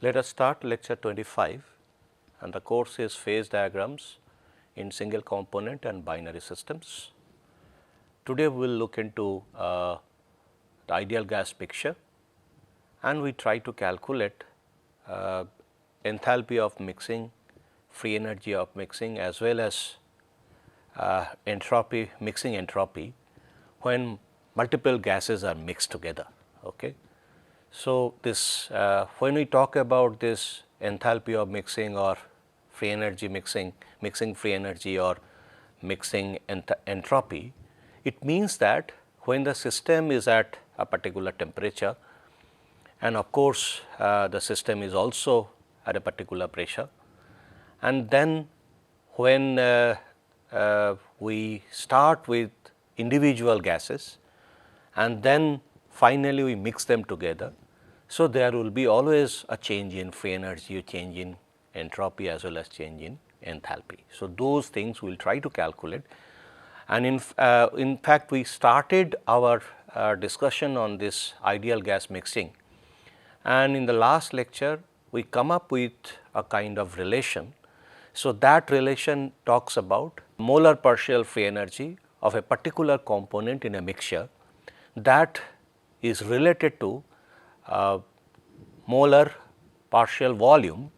Let us start lecture 25, and the course is phase diagrams in single component and binary systems. Today we will look into the ideal gas mixture, and we try to calculate enthalpy of mixing, free energy of mixing, as well as entropy, mixing entropy when multiple gases are mixed together. Okay. So, this when we talk about this enthalpy of mixing or free energy mixing, mixing free energy or mixing entropy, it means that when the system is at a particular temperature, and of course, the system is also at a particular pressure, and then when we start with individual gases and then finally we mix them together. So, there will be always a change in free energy, a change in entropy, as well as change in enthalpy. So, those things we will try to calculate, and in fact, we started our discussion on this ideal gas mixing, and in the last lecture we come up with a kind of relation. So, that relation talks about molar partial free energy of a particular component in a mixture that is related to molar partial volume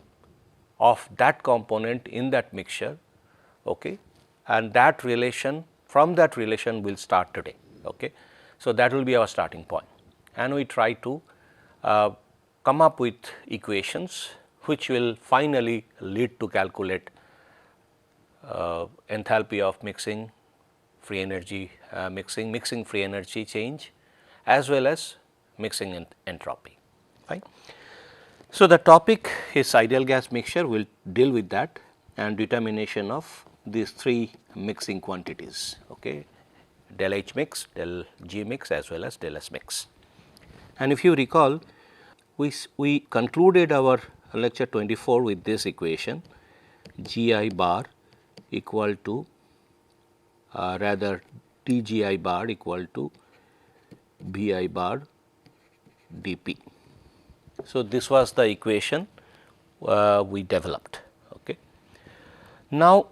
of that component in that mixture, okay, and that relation, from that relation we will start today. Okay. So, that will be our starting point, and we try to come up with equations which will finally lead to calculate enthalpy of mixing, free energy mixing free energy change, as well as mixing entropy. Fine. So, the topic is ideal gas mixture. We will deal with that and determination of these three mixing quantities, okay, del Hmix, del Gmix, as well as del Smix. And if you recall, we concluded our lecture 24 with this equation, Gi bar equal to rather Tgi bar equal to Vi bar dP. So, this was the equation we developed. Okay. Now,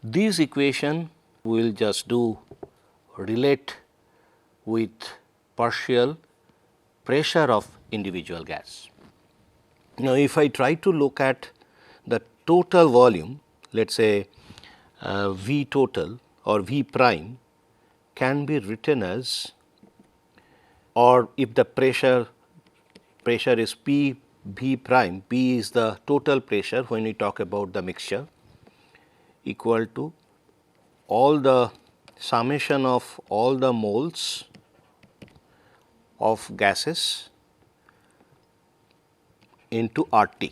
this equation we will just do relate with partial pressure of individual gas. Now, if I try to look at the total volume, let us say V total or V prime can be written as, or if the pressure is P V prime, P is the total pressure when we talk about the mixture, equal to all the summation of all the moles of gases into RT,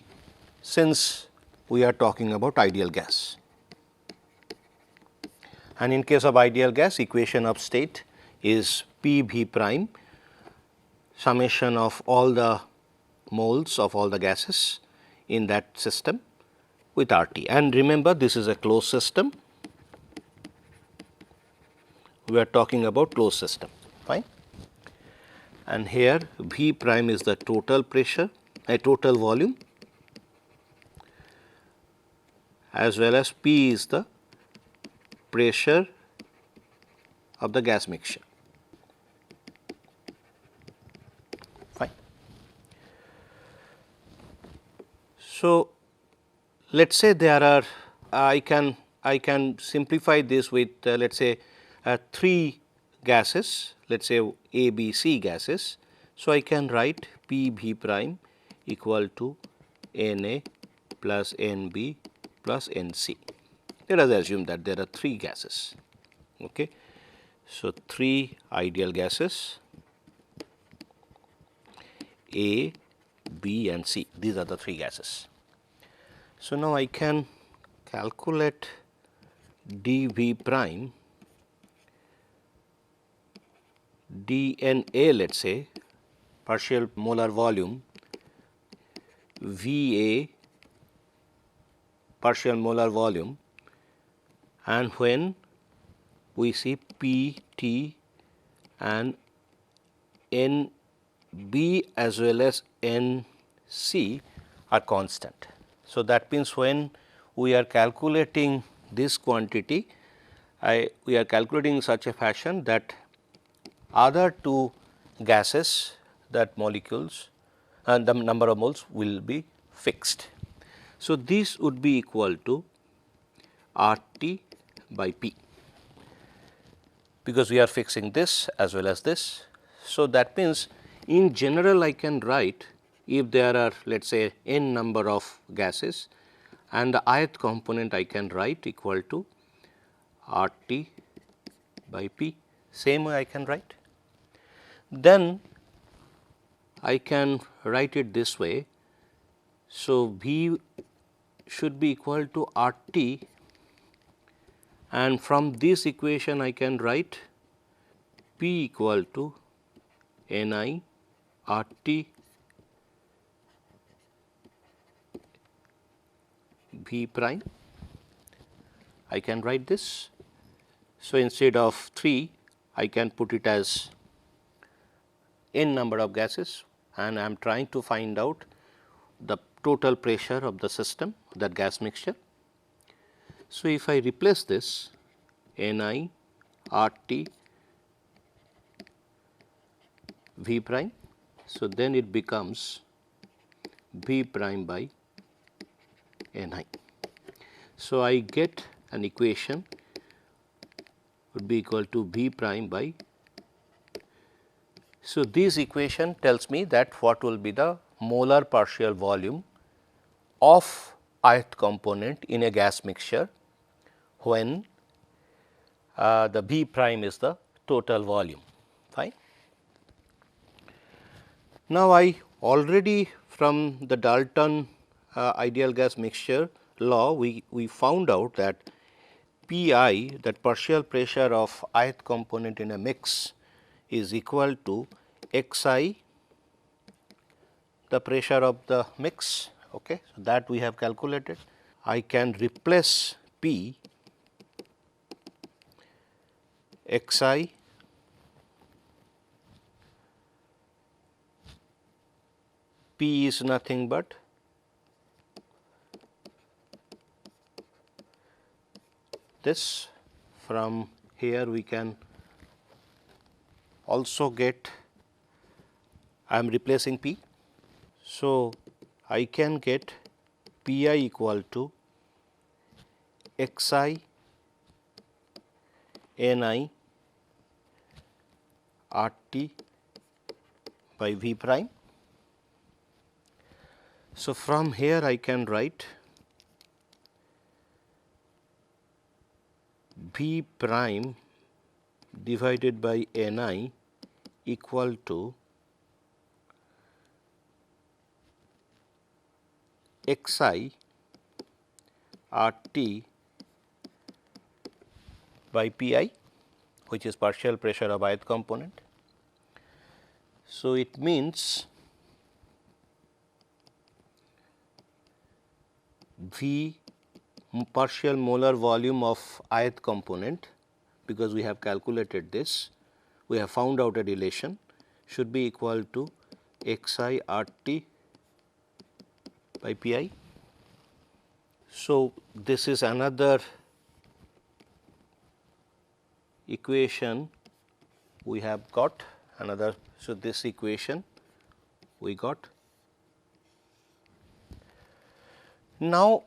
since we are talking about ideal gas. And in case of ideal gas, equation of state is P V prime summation of all the moles of all the gases in that system with RT. And remember, this is a closed system. We are talking about closed system, fine. And here V prime is the total pressure, a total volume, as well as P is the pressure of the gas mixture. Fine. So, let us say there are I can simplify this with let us say 3 gases, let us say A, B, C gases. So, I can write P V prime equal to Na plus Nb plus Nc. Let us assume that there are 3 gases. Okay. So, 3 ideal gases A, B and C, these are the 3 gases. So, now I can calculate dV prime dNA, let us say partial molar volume, Va partial molar volume, and when we see P, T and N B as well as N C, are constant. So, that means when we are calculating this quantity, we are calculating in such a fashion that other two gases, that molecules and the number of moles will be fixed. So, this would be equal to R T by P, because we are fixing this as well as this. So, that means in general I can write, if there are let us say n number of gases and the ith component I can write equal to R T by P, same way I can write. Then I can write it this way. So, V should be equal to R T, and from this equation I can write P equal to N I R T V prime. I can write this. So, instead of 3 I can put it as n number of gases, and I am trying to find out the total pressure of the system, that gas mixture. So, if I replace this N I R T V prime, so then it becomes V prime by N I. So, I get an equation would be equal to V prime by. So, this equation tells me that what will be the molar partial volume of ith component in a gas mixture when the V prime is the total volume. Fine. Now, I already from the Dalton ideal gas mixture law, we found out that P I, that partial pressure of ith component in a mix, is equal to X I, the pressure of the mix. Okay. So, that we have calculated. I can replace P X I P is nothing but this. From here we can also get, I am replacing P. So, I can get P I equal to X I N I R T by V prime. So, from here I can write V prime divided by N I equal to X I R T by P I, which is partial pressure of ith component. So, it means V partial molar volume of ith component, because we have calculated this, we have found out a relation, should be equal to X I R T by P I. So, this is another equation we have got another. So, this equation we got. Now,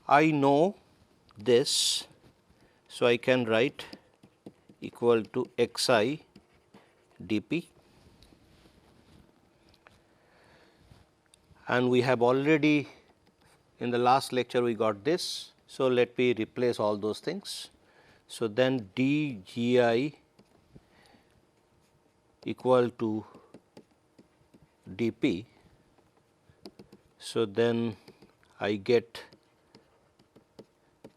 I know this. So, I can write equal to X I d P, and we have already in the last lecture we got this. So, let me replace all those things. So, then d G I equal to d P. So, then I get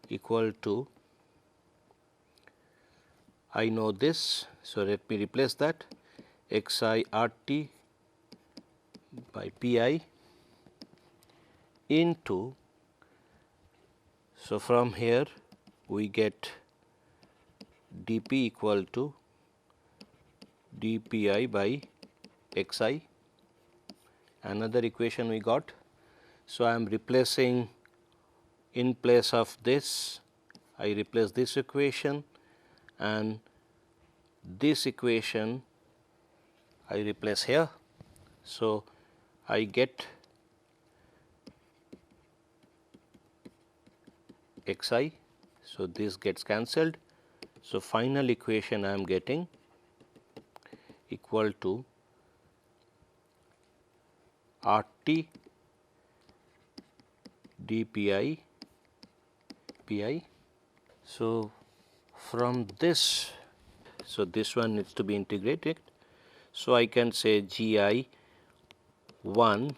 equal to, I know this. So, let me replace that X I R T by P I into. So, from here we get d P equal to d P I by X I. Another equation we got. So, I am replacing in place of this, I replace this equation and this equation I replace here. So, I get x I. So, this gets cancelled. So, final equation I am getting equal to R T d pi pi. So, from this, so this one needs to be integrated. So, I can say G I 1,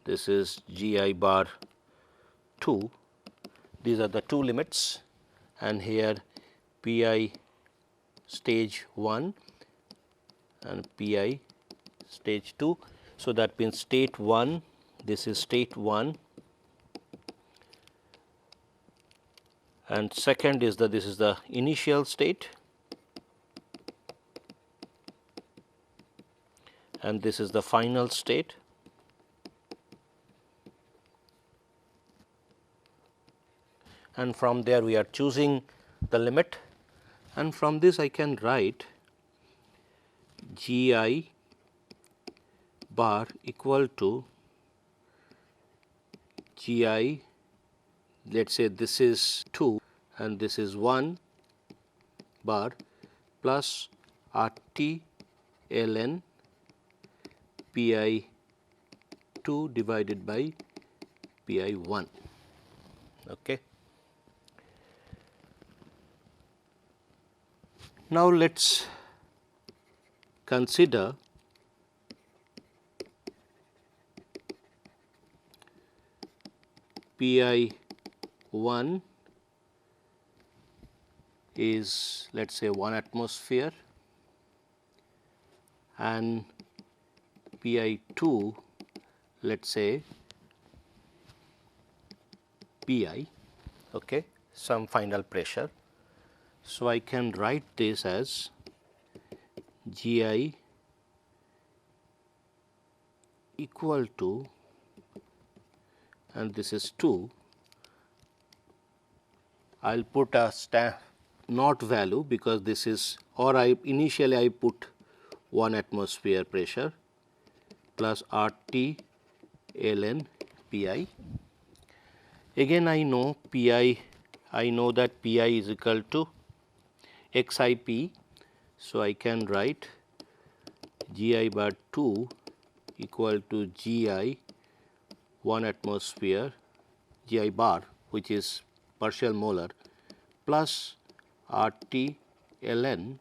this is G I bar 2, these are the two limits, and here P I stage 1 and P I stage 2. So, that means state 1, this is state 1, and second is this is the initial state, and this is the final state. And from there we are choosing the limit, and from this I can write G I bar equal to G I, let us say this is 2 and this is 1 bar plus R T ln P I 2 divided by P I 1. Okay. Now, let us consider P I 1 is, let us say, 1 atmosphere and P I 2, let us say P I, okay, some final pressure. So, I can write this as G I equal to, and this is 2, I will put a not value because this is, or I initially I put 1 atmosphere pressure plus R T ln P I. Again I know P I, I know that P I is equal to X I P. So, I can write G I bar 2 equal to G I 1 atmosphere G I bar, which is partial molar, plus R T ln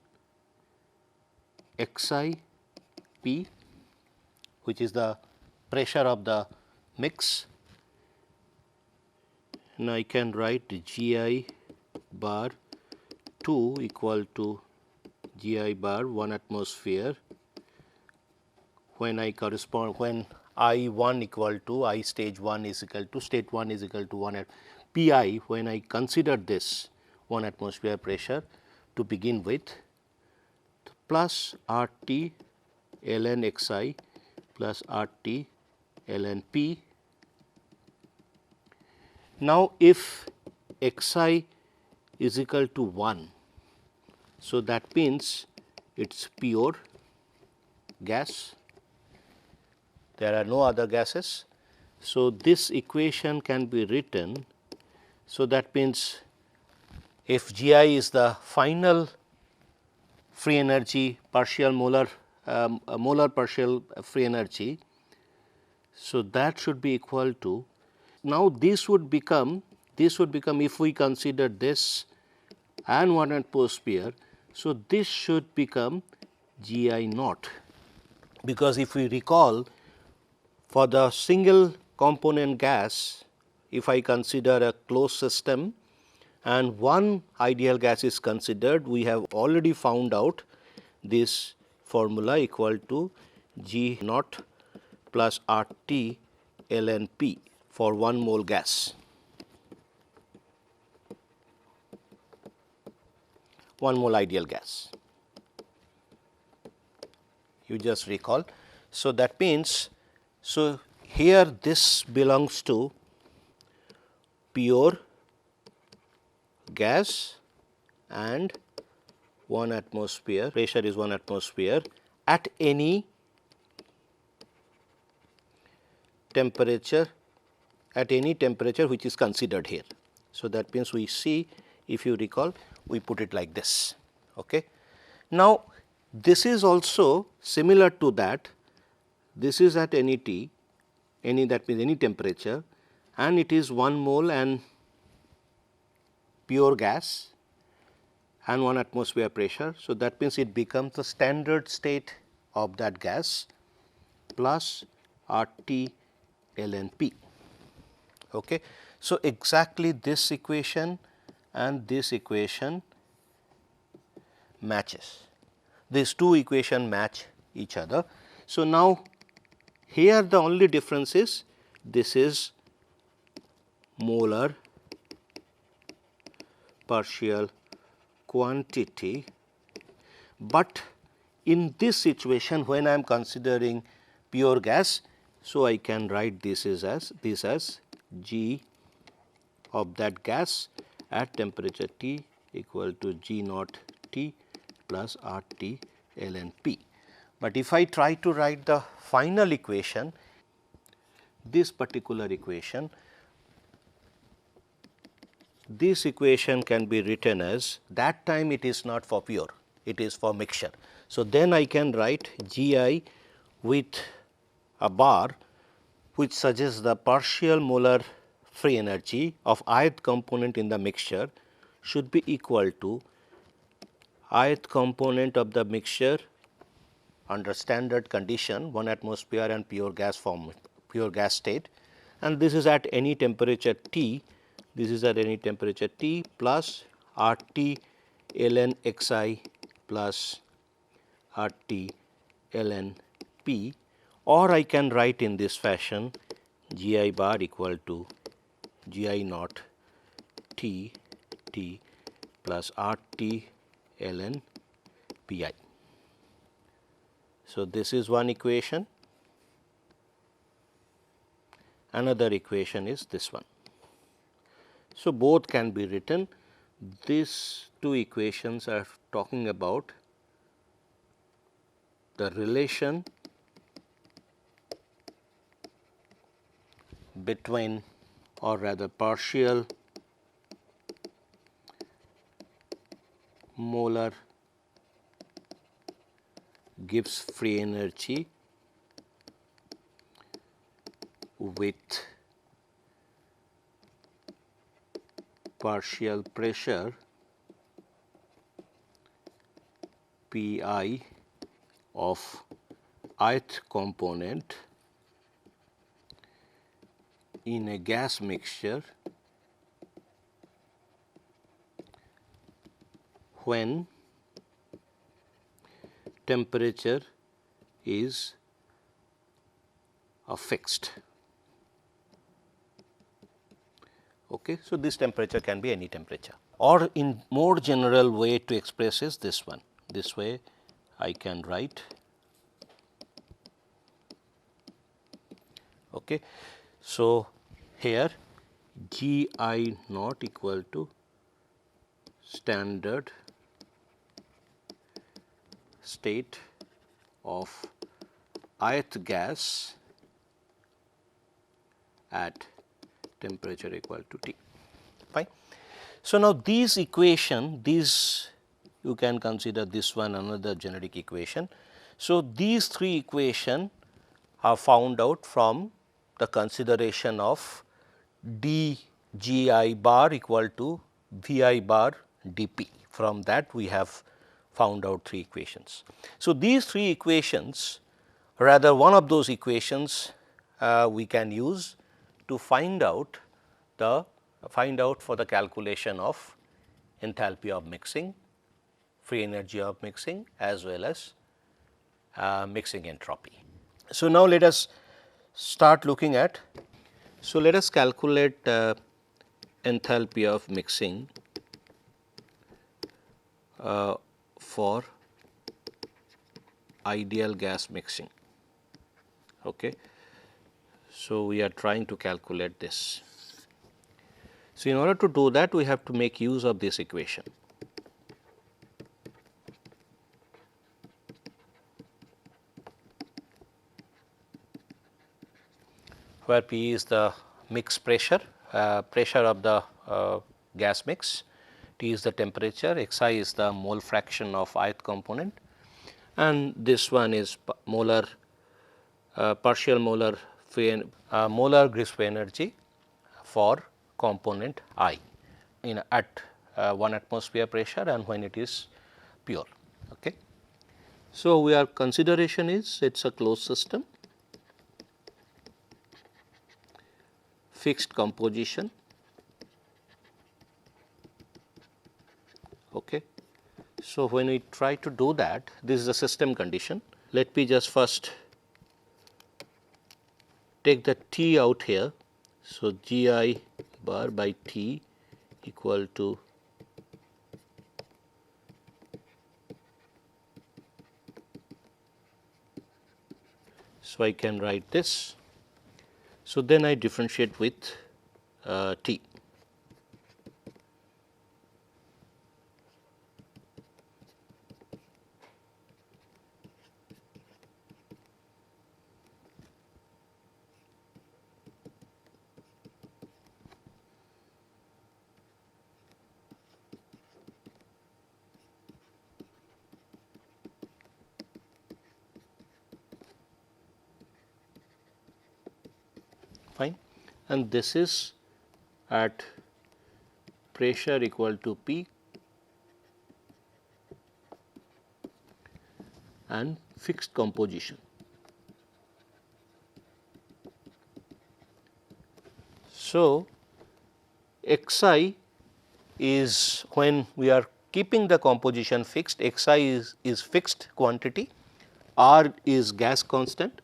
X I P, which is the pressure of the mix. Now, I can write G I bar 2 equal to G I bar 1 atmosphere when I correspond, when I 1 equal to I stage 1 is equal to state 1 is equal to 1 at P I, when I consider this 1 atmosphere pressure to begin with, plus R T ln X I plus R T ln P. Now, if X I is equal to 1, so that means it is pure gas, there are no other gases. So, this equation can be written. So, that means if G I is the final free energy partial molar molar partial free energy, so that should be equal to, now this would become if we consider this and 1 atmosphere. So, this should become G I naught, because if we recall, for the single component gas, if I consider a closed system and one ideal gas is considered, we have already found out this formula equal to G naught plus R T ln P for 1 mole gas, 1 mole ideal gas, you just recall. So, that means, so here this belongs to pure gas and 1 atmosphere, pressure is 1 atmosphere at any temperature, which is considered here. So, that means we see, if you recall, we put it like this. Okay. Now, this is also similar to that, this is at any T, that means any temperature, and it is 1 mole and pure gas and 1 atmosphere pressure. So, that means it becomes the standard state of that gas plus RT ln P. Okay. So, exactly this equation and this equation matches. These two equations match each other. So, now here the only difference is this is molar partial quantity, but in this situation when I am considering pure gas, so I can write this as G of that gas at temperature T equal to G naught T plus RT ln P. But if I try to write the final equation, this particular equation, this equation can be written as, that time it is not for pure, it is for mixture. So, then I can write G I with a bar which suggests the partial molar free energy of ith component in the mixture should be equal to ith component of the mixture under standard condition 1 atmosphere and pure gas form, pure gas state, and this is at any temperature T, this is at any temperature T plus RT ln Xi plus RT ln P, or I can write in this fashion Gi bar equal to Gi naught T T plus RT ln Pi. So, this is one equation, another equation is this one. So, both can be written. These two equations are talking about the relation between, or rather partial molar gives free energy with partial pressure Pi of ith component in a gas mixture when temperature is fixed. Okay. So, this temperature can be any temperature, or in more general way to express is this one. This way I can write. Okay. So, here G I naught equal to standard state of ith gas at temperature equal to T. Fine. So, now these equation, these you can consider this one another generic equation. So, these three equation are found out from the consideration of d G I bar equal to V I bar d P. From that we have found out three equations. So, these three equations, rather one of those equations we can use to find out for the calculation of enthalpy of mixing, free energy of mixing, as well as mixing entropy. So, now let us start looking at, so let us calculate enthalpy of mixing for ideal gas mixing. Okay. So, we are trying to calculate this. So, in order to do that, we have to make use of this equation. Where P is the mix pressure, pressure of the gas mix, T is the temperature, Xi is the mole fraction of ith component, and this one is molar partial molar free molar Gibbs energy for component I in at 1 atmosphere pressure and when it is pure. Okay. So, we are consideration is it is a closed system, fixed composition. Okay. So, when we try to do that, this is a system condition. Let me just first take the T out here. So, G I bar by T equal to so I can write this. So, then I differentiate with T. Fine, and this is at pressure equal to P and fixed composition. So, Xi is when we are keeping the composition fixed, Xi is fixed quantity, R is gas constant.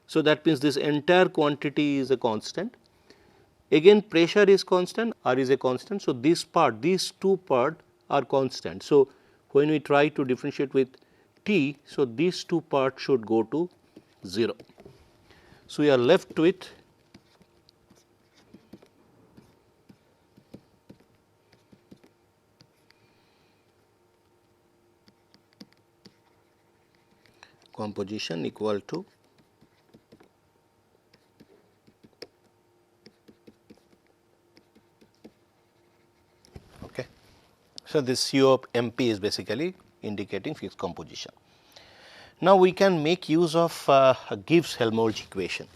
So, that means this entire quantity is a constant. Again pressure is constant, R is a constant. So, this part, these two parts are constant. So, when we try to differentiate with T, so these two parts should go to 0. So, we are left with composition equal to okay. So, this C of MP is basically indicating fixed composition. Now, we can make use of Gibbs-Helmholtz equation.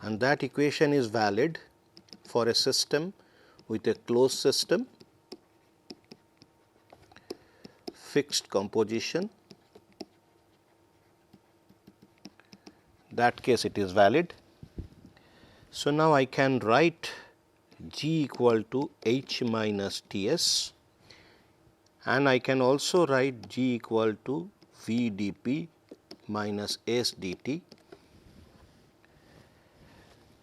And that equation is valid for a system with a closed system, fixed composition. That case it is valid. So, now I can write G equal to H minus T s, and I can also write G equal to V d P minus S d T.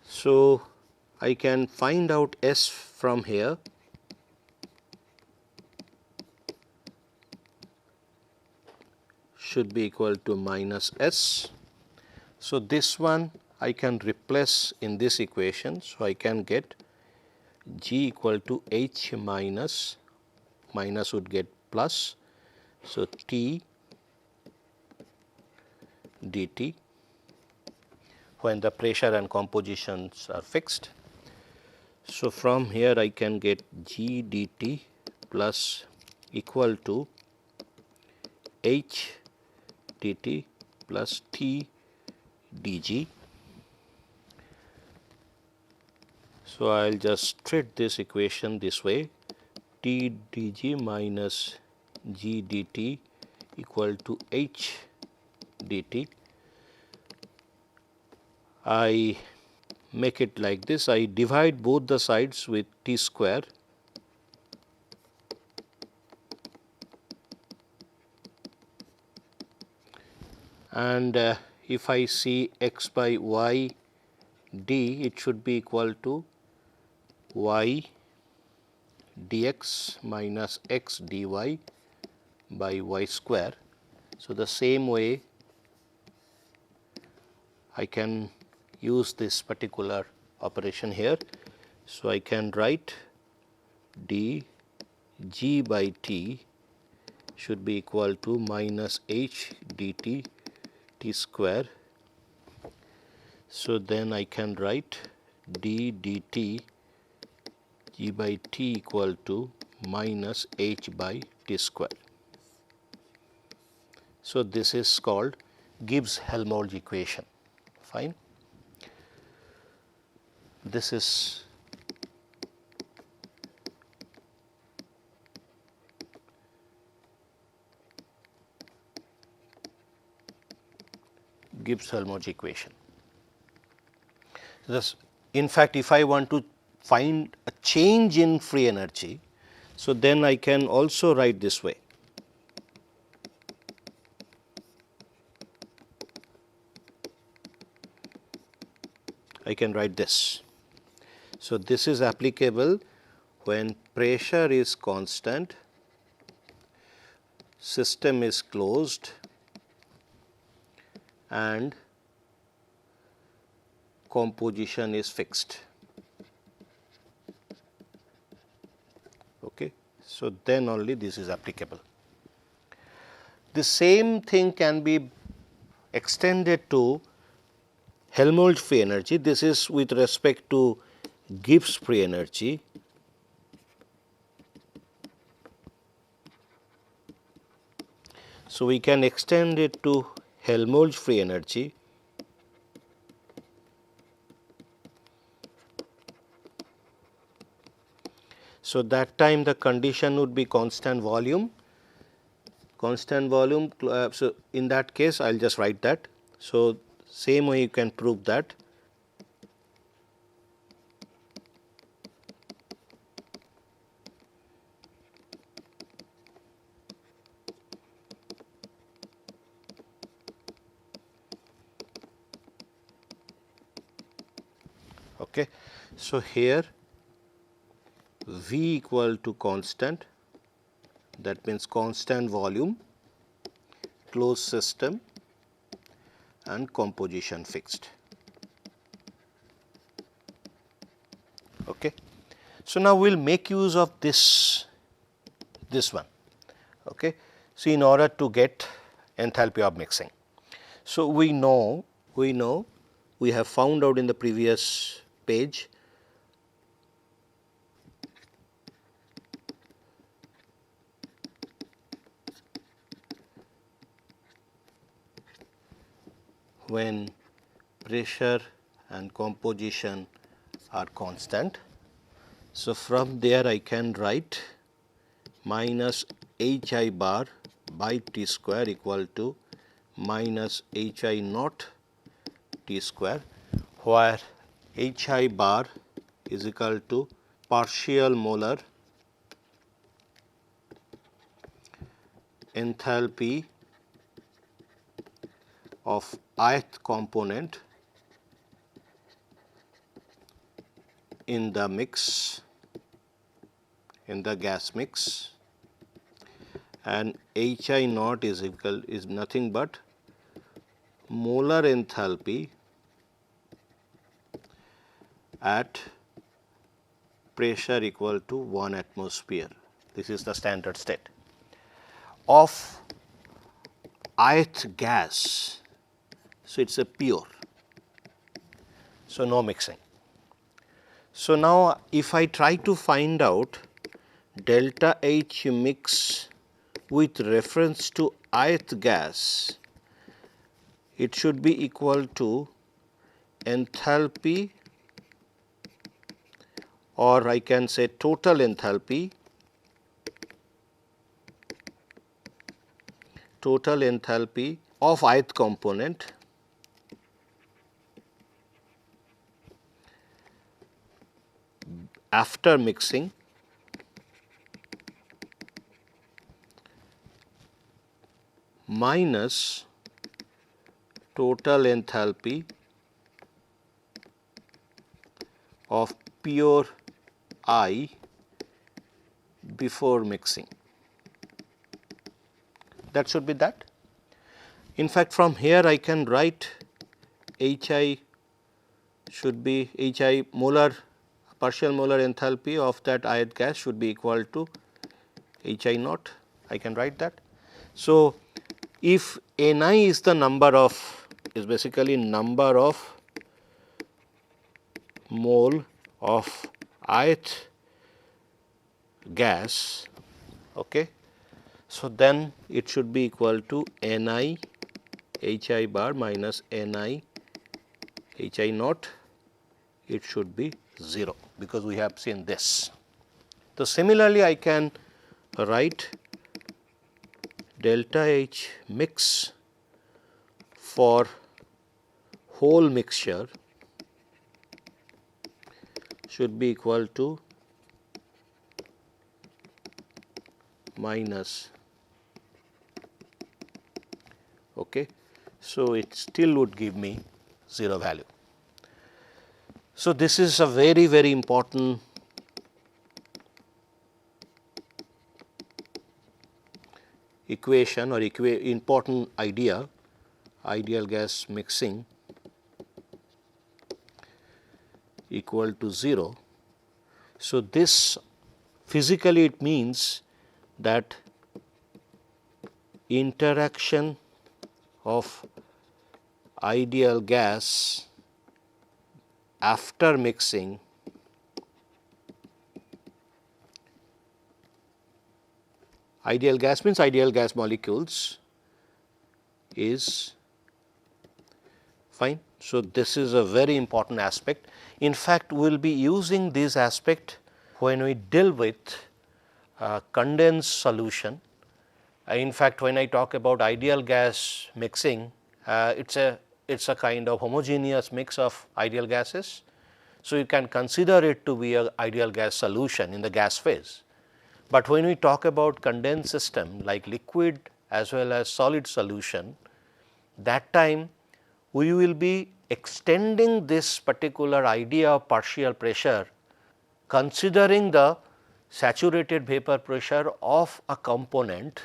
So, I can find out S from here. Should be equal to minus S. So, this one I can replace in this equation. So, I can get G equal to H minus would get plus. So, T dt when the pressure and compositions are fixed. So, from here I can get G dt plus equal to H dt plus T dg. So, I will just treat this equation this way, T dg minus G dt equal to H dt. I make it like this, I divide both the sides with T square and if I see x by y d, it should be equal to y dx minus x dy by y square. So, the same way I can use this particular operation here. So, I can write d g by t should be equal to minus h dt t square. So, then I can write d dt g by t equal to minus h by t square. So, this is called Gibbs-Helmholtz equation. Fine. This is Gibbs-Helmholtz equation. Thus, in fact, if I want to find a change in free energy, so then I can also write this way. I can write this. So, this is applicable when pressure is constant, system is closed and composition is fixed. Okay. So, then only this is applicable. The same thing can be extended to Helmholtz free energy. This is with respect to Gibbs free energy. So, we can extend it to Helmholtz free energy. So, that time the condition would be constant volume. So, in that case I will just write that. So, same way you can prove that. Okay. So, here V equal to constant, that means constant volume, closed system and composition fixed. Okay. So, now we will make use of this one. Okay. So, in order to get enthalpy of mixing. So, we know we have found out in the previous page when pressure and composition are constant. So, from there I can write minus h I bar by t square equal to minus h I naught t square, where h I bar is equal to partial molar enthalpy of ith component in the mix, in the gas mix, and h I naught is nothing but molar enthalpy at pressure equal to 1 atmosphere. This is the standard state of ith gas. So, it is a pure. So, no mixing. So, now if I try to find out delta H mix with reference to ith gas, it should be equal to enthalpy, or I can say total enthalpy of ith component after mixing minus total enthalpy of pure I before mixing. That should be that. In fact, from here I can write Hi should be Hi molar partial molar enthalpy of that ith gas should be equal to Hi naught. I can write that. So, if Ni is the number of is basically number of mole of ith gas, okay. So, then it should be equal to Ni Hi bar minus Ni Hi naught, it should be 0 because we have seen this. So, similarly I can write delta H mix for whole mixture should be equal to minus, okay. So, it still would give me 0 value. So, this is a very, very important equation or important idea, ideal gas mixing equal to 0. So, this physically it means that interaction of ideal gas after mixing ideal gas means ideal gas molecules is fine. So, this is a very important aspect. In fact, we will be using this aspect when we deal with condensed solution. In fact, when I talk about ideal gas mixing, it is a kind of homogeneous mix of ideal gases. So, you can consider it to be an ideal gas solution in the gas phase. But when we talk about condensed system like liquid as well as solid solution, that time we will be extending this particular idea of partial pressure considering the saturated vapor pressure of a component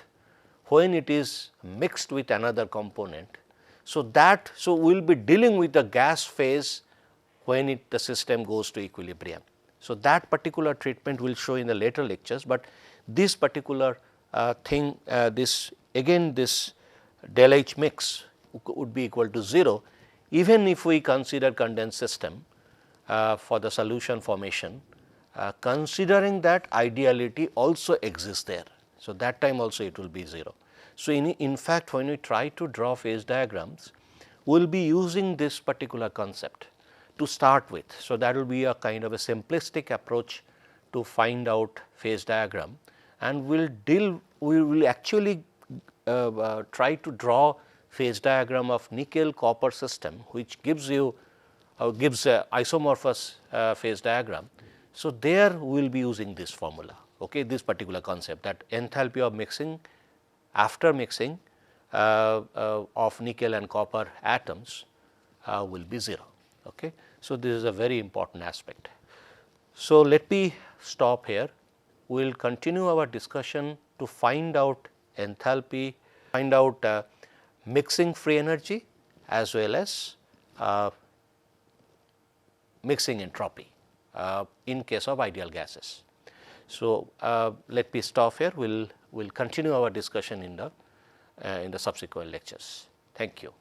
when it is mixed with another component. So, we will be dealing with the gas phase when the system goes to equilibrium. So, that particular treatment will show in the later lectures, but this particular thing this del H mix would be equal to 0 even if we consider condensed system for the solution formation, considering that ideality also exists there. So, that time also it will be 0. So, in fact, when we try to draw phase diagrams, we will be using this particular concept to start with. So, that will be a kind of a simplistic approach to find out phase diagram, and we will actually try to draw phase diagram of nickel copper system, which gives you gives a isomorphous phase diagram. So, there we will be using this formula, okay, this particular concept, that enthalpy of mixing after mixing of nickel and copper atoms will be 0. Okay. So, this is a very important aspect. So, let me stop here. We will continue our discussion to find out enthalpy, find out mixing free energy as well as mixing entropy in case of ideal gases. So, let me stop here. We will continue our discussion in the subsequent lectures. Thank you.